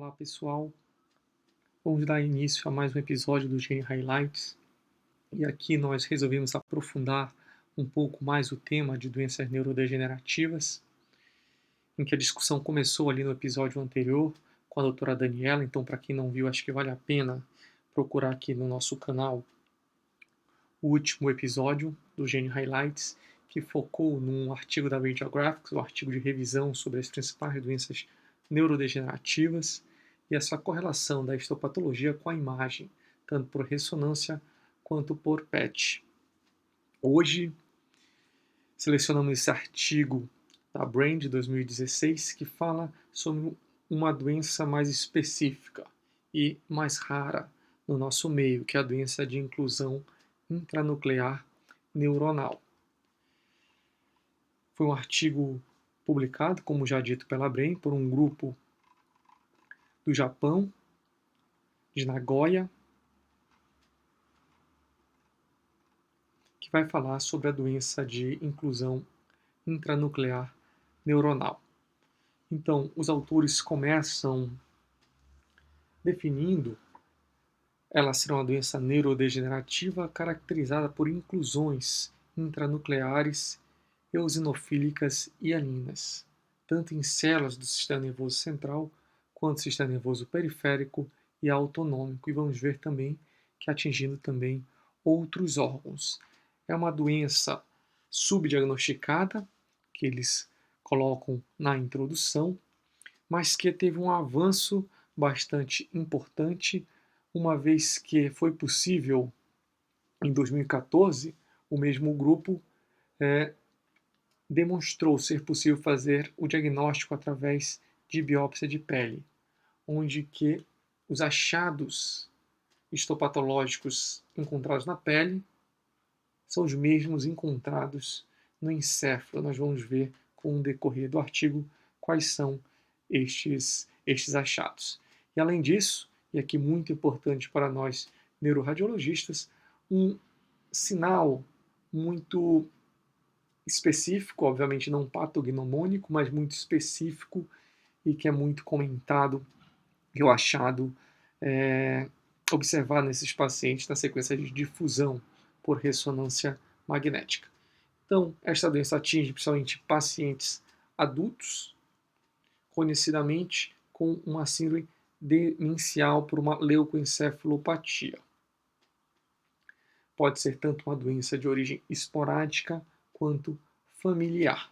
Olá pessoal, vamos dar início a mais um episódio do Gene Highlights e aqui nós resolvemos aprofundar um pouco mais o tema de doenças neurodegenerativas, em que a discussão começou ali no episódio anterior com a doutora Daniela. Então, para quem não viu, acho que vale a pena procurar aqui no nosso canal o último episódio do Gene Highlights, que focou num artigo da Radiographics, um artigo de revisão sobre as principais doenças neurodegenerativas e essa correlação da histopatologia com a imagem, tanto por ressonância quanto por PET. Hoje, selecionamos esse artigo da Brain de 2016 que fala sobre uma doença mais específica e mais rara no nosso meio, que é a doença de inclusão intranuclear neuronal. Foi um artigo publicado, como já dito pela Brain, por um grupo do Japão, de Nagoya, que vai falar sobre a doença de inclusão intranuclear neuronal. Então, os autores começam definindo ela ser uma doença neurodegenerativa caracterizada por inclusões intranucleares eosinofílicas hialinas, tanto em células do sistema nervoso central quanto do sistema nervoso periférico e autonômico. E vamos ver também que atingindo também outros órgãos. É uma doença subdiagnosticada, que eles colocam na introdução, mas que teve um avanço bastante importante, uma vez que foi possível, em 2014, o mesmo grupo demonstrou ser possível fazer o diagnóstico através de biópsia de pele, onde que os achados histopatológicos encontrados na pele são os mesmos encontrados no encéfalo. Nós vamos ver com o decorrer do artigo quais são estes achados. E além disso, e aqui muito importante para nós neuroradiologistas, um sinal muito específico, obviamente não patognomônico, mas muito específico e que é muito comentado, que é o achado observado nesses pacientes na sequência de difusão por ressonância magnética. Então, esta doença atinge principalmente pacientes adultos, conhecidamente com uma síndrome demencial por uma leucoencefalopatia. Pode ser tanto uma doença de origem esporádica quanto familiar.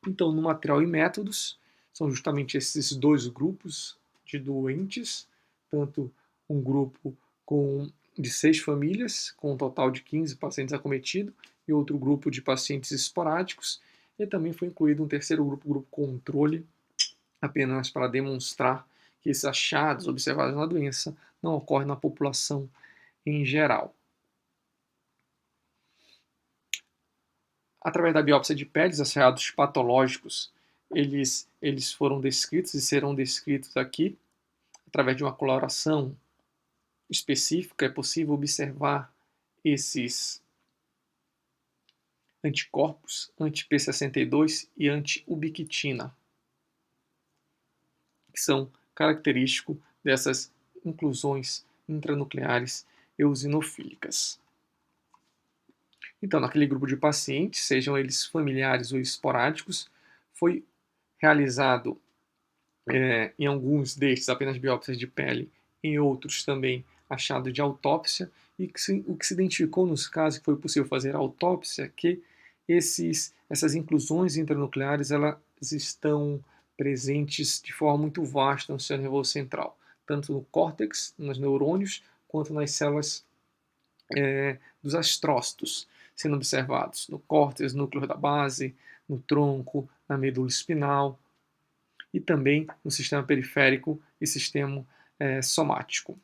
Então, no material e métodos, são justamente esses dois grupos de doentes, tanto um grupo de 6 famílias, com um total de 15 pacientes acometidos, e outro grupo de pacientes esporádicos, e também foi incluído um terceiro grupo, grupo controle, apenas para demonstrar que esses achados observados na doença não ocorrem na população em geral. Através da biópsia de pele, os achados patológicos, eles foram descritos e serão descritos aqui. Através de uma coloração específica, é possível observar esses anticorpos anti-P62 e anti-ubiquitina, que são característicos dessas inclusões intranucleares eosinofílicas. Então, naquele grupo de pacientes, sejam eles familiares ou esporádicos, foi realizado em alguns destes apenas biópsias de pele, em outros também achado de autópsia, e o que se identificou nos casos que foi possível fazer autópsia é que essas inclusões intranucleares elas estão presentes de forma muito vasta no sistema nervoso central, tanto no córtex, nos neurônios, quanto nas células dos astrócitos, sendo observados no córtex, núcleo da base, no tronco, na medula espinal e também no sistema periférico e sistema somático,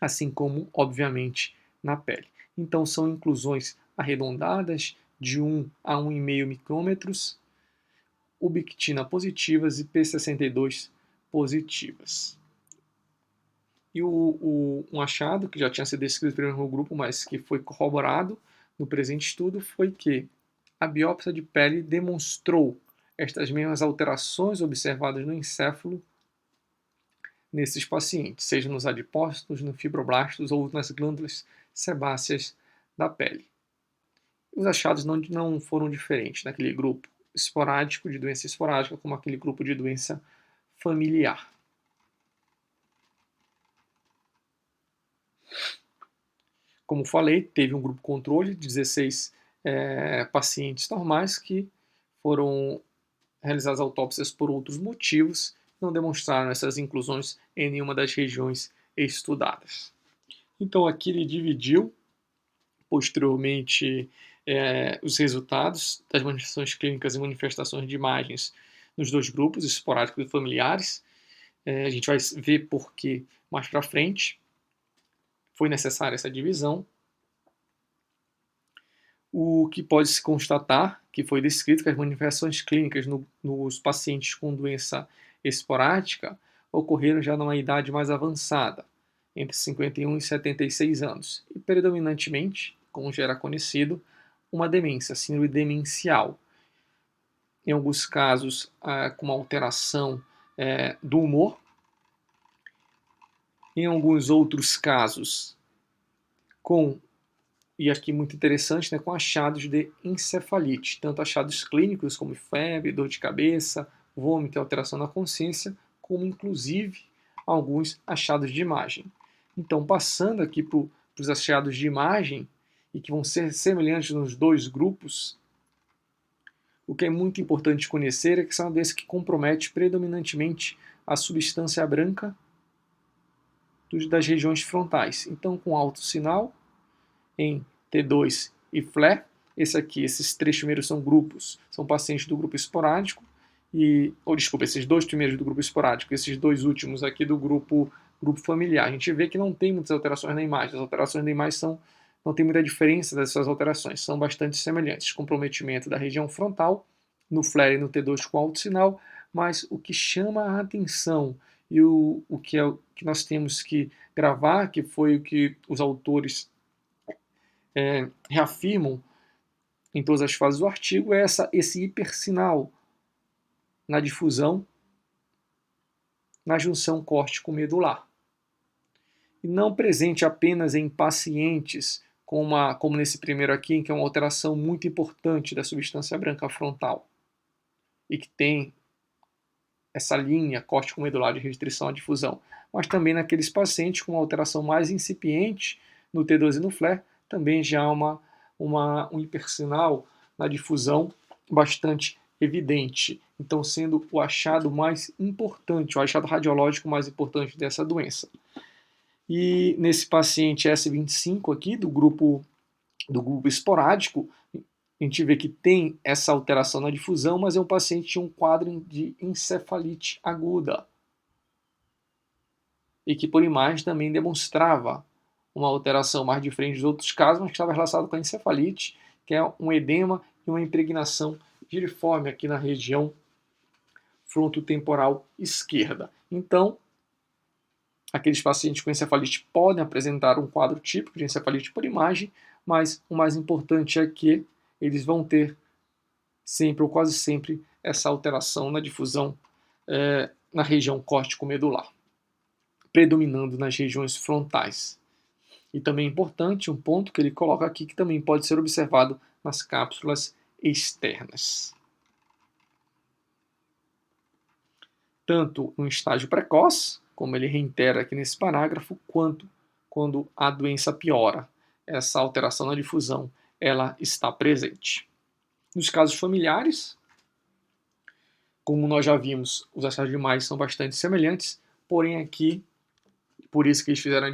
assim como, obviamente, na pele. Então, são inclusões arredondadas de 1 a 1,5 micrômetros, ubiquitina positivas e P62 positivas. E um achado que já tinha sido descrito pelo mesmo grupo, mas que foi corroborado no presente estudo, foi que a biópsia de pele demonstrou estas mesmas alterações observadas no encéfalo nesses pacientes, seja nos adipócitos, nos fibroblastos ou nas glândulas sebáceas da pele. Os achados não foram diferentes naquele grupo esporádico de doença esporádica como aquele grupo de doença familiar. Como falei, teve um grupo controle de 16 pacientes normais que foram realizadas autópsias por outros motivos, não demonstraram essas inclusões em nenhuma das regiões estudadas. Então aqui ele dividiu posteriormente os resultados das manifestações clínicas e manifestações de imagens nos dois grupos, esporádicos e familiares. A gente vai ver por que mais para frente foi necessária essa divisão. O que pode se constatar, que foi descrito que as manifestações clínicas nos pacientes com doença esporádica ocorreram já numa idade mais avançada, entre 51 e 76 anos, e predominantemente, como já era conhecido, uma demência, síndrome demencial. Em alguns casos, com uma alteração do humor. Em alguns outros casos, e aqui muito interessante, com achados de encefalite, tanto achados clínicos como febre, dor de cabeça, vômito e alteração na consciência, como inclusive alguns achados de imagem. Então, passando aqui para os achados de imagem, e que vão ser semelhantes nos dois grupos, o que é muito importante conhecer é que são uma doença que compromete predominantemente a substância branca das regiões frontais. Então, com alto sinal, em T2 e FLE, esses três primeiros são grupos, são pacientes do grupo esporádico, esses dois primeiros do grupo esporádico, esses dois últimos aqui do grupo familiar. A gente vê que não tem muitas alterações na imagem, as alterações na imagem não tem muita diferença dessas alterações, são bastante semelhantes. Comprometimento da região frontal, no FLE e no T2 com alto sinal, mas o que chama a atenção e o que nós temos que gravar, que foi o que os autores reafirmam em todas as fases do artigo, é esse hipersinal na difusão na junção córtico-medular. E não presente apenas em pacientes como nesse primeiro aqui, em que é uma alteração muito importante da substância branca frontal e que tem essa linha córtico-medular de restrição à difusão, mas também naqueles pacientes com uma alteração mais incipiente no T2 e no FLE, também já há um hipersinal na difusão bastante evidente. Então, sendo o achado mais importante, o achado radiológico mais importante dessa doença. E nesse paciente S25 aqui, do grupo esporádico, a gente vê que tem essa alteração na difusão, mas é um paciente que tinha um quadro de encefalite aguda. E que por imagem também demonstrava uma alteração mais diferente dos outros casos, mas que estava relacionado com a encefalite, que é um edema e uma impregnação giriforme aqui na região frontotemporal esquerda. Então, aqueles pacientes com encefalite podem apresentar um quadro típico de encefalite por imagem, mas o mais importante é que eles vão ter sempre ou quase sempre essa alteração na difusão na região córtico-medular, predominando nas regiões frontais. E também é importante um ponto que ele coloca aqui, que também pode ser observado nas cápsulas externas. Tanto no estágio precoce, como ele reitera aqui nesse parágrafo, quanto quando a doença piora. Essa alteração na difusão, ela está presente. Nos casos familiares, como nós já vimos, os achados de imagem são bastante semelhantes, porém aqui, por isso que eles fizeram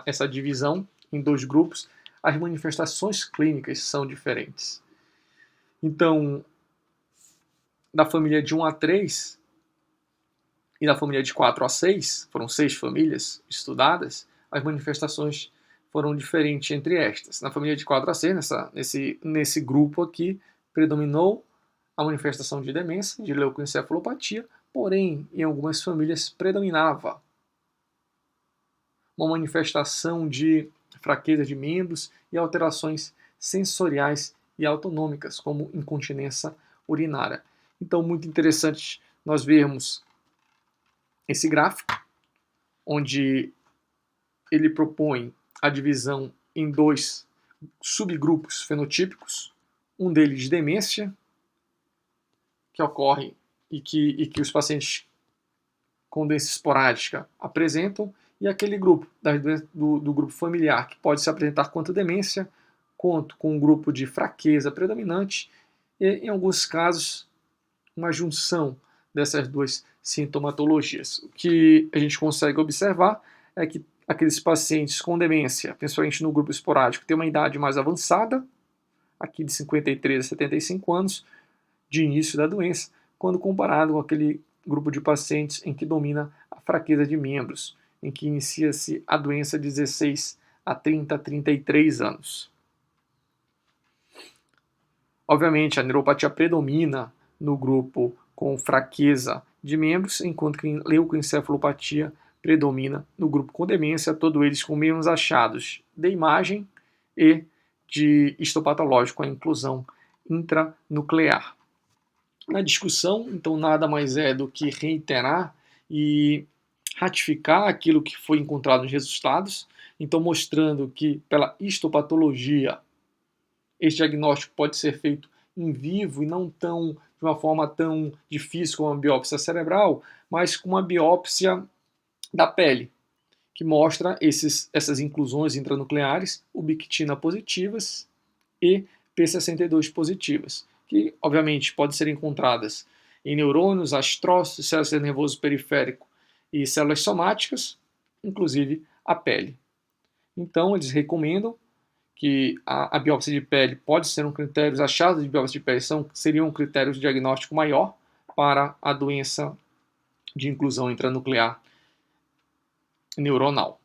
essa divisão em dois grupos, as manifestações clínicas são diferentes. Então, da família de 1 a 3 e da família de 4 a 6, foram 6 famílias estudadas, as manifestações foram diferentes entre estas. Na família de 4 a 6, nesse grupo aqui, predominou a manifestação de demência, de leucoencefalopatia, porém, em algumas famílias predominava uma manifestação de fraqueza de membros e alterações sensoriais e autonômicas, como incontinência urinária. Então, muito interessante nós vermos esse gráfico, onde ele propõe a divisão em 2 subgrupos fenotípicos, um deles de demência, que ocorre e que os pacientes com doença esporádica apresentam, e aquele grupo do grupo familiar, que pode se apresentar quanto demência, quanto com um grupo de fraqueza predominante, e em alguns casos uma junção dessas duas sintomatologias. O que a gente consegue observar é que aqueles pacientes com demência, principalmente no grupo esporádico, têm uma idade mais avançada, aqui de 53 a 75 anos, de início da doença, quando comparado com aquele grupo de pacientes em que domina a fraqueza de membros, em que inicia-se a doença de 16 a 30 a 33 anos. Obviamente, a neuropatia predomina no grupo com fraqueza de membros, enquanto que a leucoencefalopatia predomina no grupo com demência, todos eles com mesmos achados de imagem e de histopatológico, a inclusão intranuclear. Na discussão, então, nada mais é do que reiterar e ratificar aquilo que foi encontrado nos resultados, então mostrando que pela histopatologia esse diagnóstico pode ser feito em vivo e não de uma forma tão difícil como uma biópsia cerebral, mas com uma biópsia da pele, que mostra essas inclusões intranucleares, ubiquitina positivas e P62 positivas, que obviamente podem ser encontradas em neurônios, astrócitos, células do nervoso periférico e células somáticas, inclusive a pele. Então, eles recomendam que a biópsia de pele pode ser um critério, os achados de biópsia de pele seriam um critério de diagnóstico maior para a doença de inclusão intranuclear neuronal.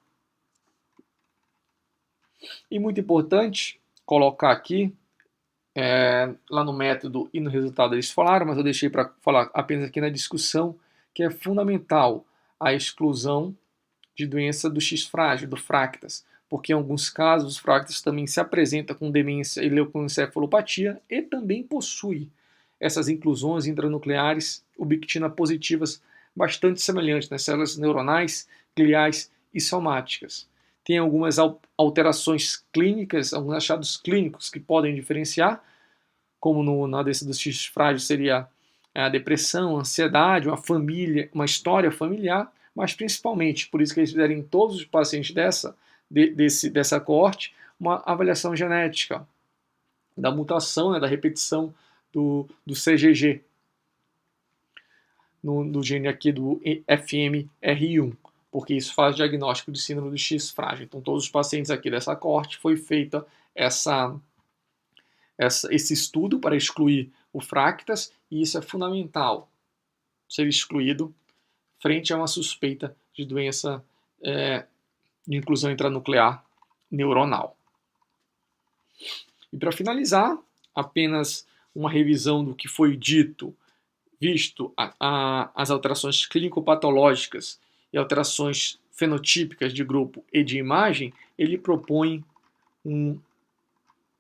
E muito importante colocar aqui, lá no método e no resultado eles falaram, mas eu deixei para falar apenas aqui na discussão, que é fundamental a exclusão de doença do X frágil, do Fractas, porque em alguns casos os Fractas também se apresenta com demência e leucoencefalopatia e também possui essas inclusões intranucleares ubiquitina positivas bastante semelhantes nas células neuronais, gliais e somáticas. Tem algumas alterações clínicas, alguns achados clínicos que podem diferenciar, como na doença do X frágil seria a depressão, a ansiedade, uma história familiar, mas principalmente, por isso que eles fizeram em todos os pacientes dessa coorte, uma avaliação genética da mutação, da repetição do CGG, do gene aqui do FMR1, porque isso faz diagnóstico de síndrome do X frágil. Então, todos os pacientes aqui dessa coorte foi feita esse estudo para excluir o Fractas, e isso é fundamental ser excluído frente a uma suspeita de doença de inclusão intranuclear neuronal. E para finalizar, apenas uma revisão do que foi dito, visto as alterações clínico-patológicas e alterações fenotípicas de grupo e de imagem, ele propõe um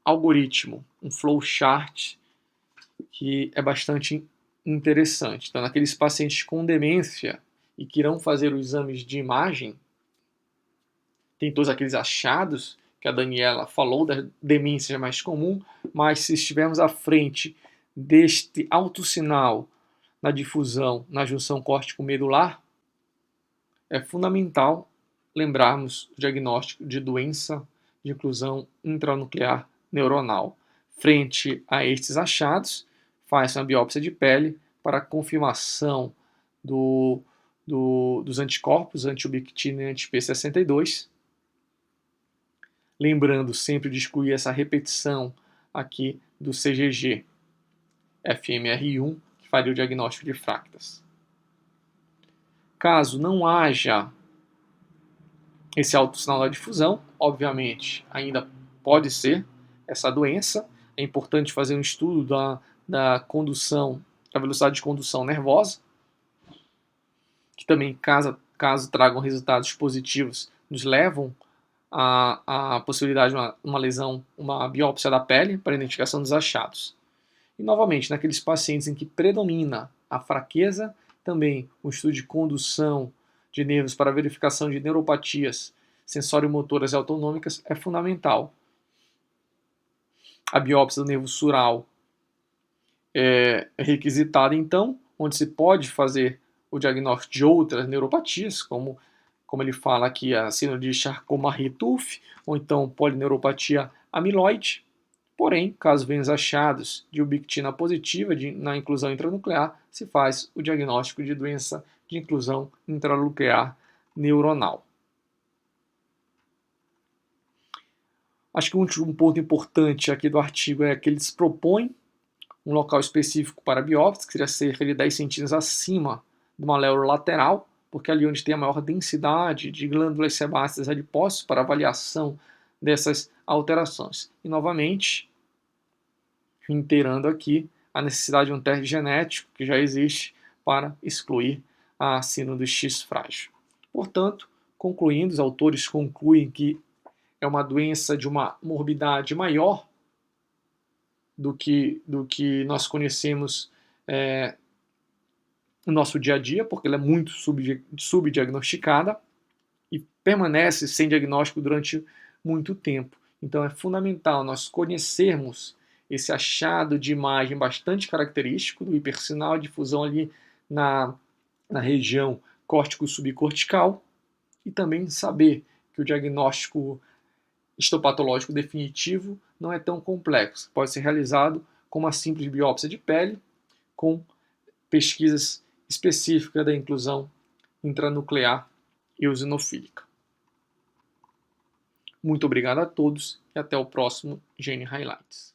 algoritmo, um flowchart, que é bastante interessante. Então, naqueles pacientes com demência e que irão fazer os exames de imagem, tem todos aqueles achados que a Daniela falou da demência mais comum, mas se estivermos à frente deste alto sinal na difusão, na junção córtico-medular, é fundamental lembrarmos o diagnóstico de doença de inclusão intranuclear neuronal. Frente a estes achados, faz uma biópsia de pele para confirmação dos anticorpos anti-ubiquitina e anti-P62, lembrando sempre de excluir essa repetição aqui do CGG FMR1, que faria o diagnóstico de Fractas. Caso não haja esse alto sinal da difusão, obviamente ainda pode ser essa doença. É importante fazer um estudo da condução, da velocidade de condução nervosa, que também, caso tragam resultados positivos, nos levam a possibilidade de uma lesão, uma biópsia da pele para identificação dos achados. E novamente, naqueles pacientes em que predomina a fraqueza, também um estudo de condução de nervos para verificação de neuropatias sensório-motoras e autonômicas é fundamental. A biópsia do nervo sural é requisitada, então, onde se pode fazer o diagnóstico de outras neuropatias, como ele fala aqui, a síndrome de Charcot-Marie-Tooth, ou então polineuropatia amiloide. Porém, caso venham achados de ubiquitina positiva na inclusão intranuclear, se faz o diagnóstico de doença de inclusão intranuclear neuronal. Acho que um ponto importante aqui do artigo é que eles propõem um local específico para a biópsia, que seria cerca de 10 centímetros acima do maléolo lateral, porque é ali onde tem a maior densidade de glândulas sebáceas adipócitas para avaliação dessas alterações. E, novamente, reiterando aqui a necessidade de um teste genético que já existe para excluir a síndrome do X frágil. Portanto, concluindo, os autores concluem que é uma doença de uma morbidade maior do que nós conhecemos no nosso dia a dia, porque ela é muito subdiagnosticada e permanece sem diagnóstico durante muito tempo. Então é fundamental nós conhecermos esse achado de imagem bastante característico do hipersinal, difusão ali na região córtico-subcortical, e também saber que o diagnóstico histopatológico definitivo não é tão complexo. Pode ser realizado com uma simples biópsia de pele, com pesquisas específicas da inclusão intranuclear eosinofílica. Muito obrigado a todos e até o próximo Gene Highlights.